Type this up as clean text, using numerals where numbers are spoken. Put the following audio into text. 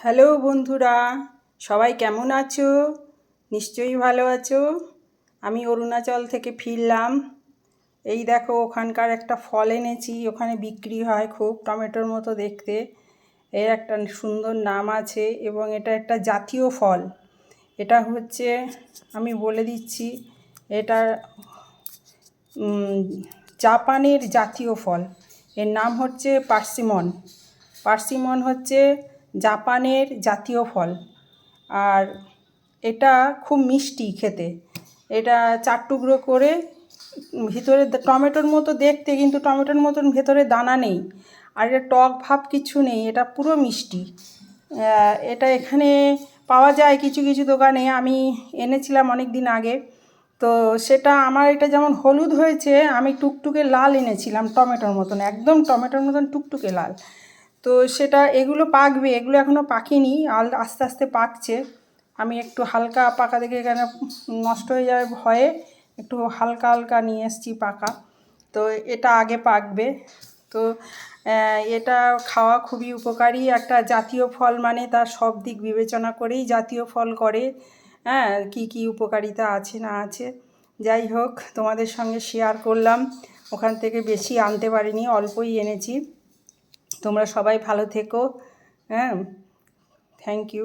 Hello বন্ধুরা, সবাই কেমন আছো? নিশ্চয়ই ভালো আছো। আমি অরুণাচল থেকে ফিরলাম। এই দেখো, ওখানকার একটা ফল এনেছি, ওখানে বিক্রি হয়, খুব টমেটোর মতো দেখতে। এর একটা সুন্দর নাম আছে এবং এটা একটা জাতীয় ফল। এটা হচ্ছে, আমি বলে দিচ্ছি, এটা জাপানের জাতীয় ফল। এর নাম হচ্ছে পার্সিমন। পার্সিমন হচ্ছে জাপানের জাতীয় ফল। আর এটা খুব মিষ্টি খেতে। এটা 4 টুকরো করে, ভিতরে টমেটোর মতো দেখতে, কিন্তু টমেটোর মতন ভেতরে দানা নেই। আর এটা টক ভাব কিছু নেই, এটা পুরো মিষ্টি। এটা এখানে পাওয়া যায় কিছু কিছু দোকানে। আমি এনেছিলাম অনেক দিন আগে। তো সেটা আমার এটা যেমন হলুদ হয়েছে, আমি টুকটুকে লাল এনেছিলাম, টমেটোর মতন, একদম টমেটোর মতন টুকটুকে লাল। তো সেটা, এগুলো পাকবে, এগুলো এখনও পাকেনি, আস্তে আস্তে পাকছে। আমি একটু হালকা পাকা দেখে, এখানে নষ্ট হয়ে যাবে ভয়ে একটু হালকা হালকা নিয়ে এসেছি পাকা। তো এটা আগে পাকবে। তো এটা খাওয়া খুবই উপকারী একটা জাতীয় ফল, মানে তার সব দিক বিবেচনা করেই জাতীয় ফল করে। হ্যাঁ, কী কী উপকারিতা আছে না আছে, যাই হোক, তোমাদের সঙ্গে শেয়ার করলাম। ওখান থেকে বেশি আনতে পারিনি, অল্পই এনেছি। তোমরা সবাই ভালো থেকো। হ্যাঁ, থ্যাংক ইউ।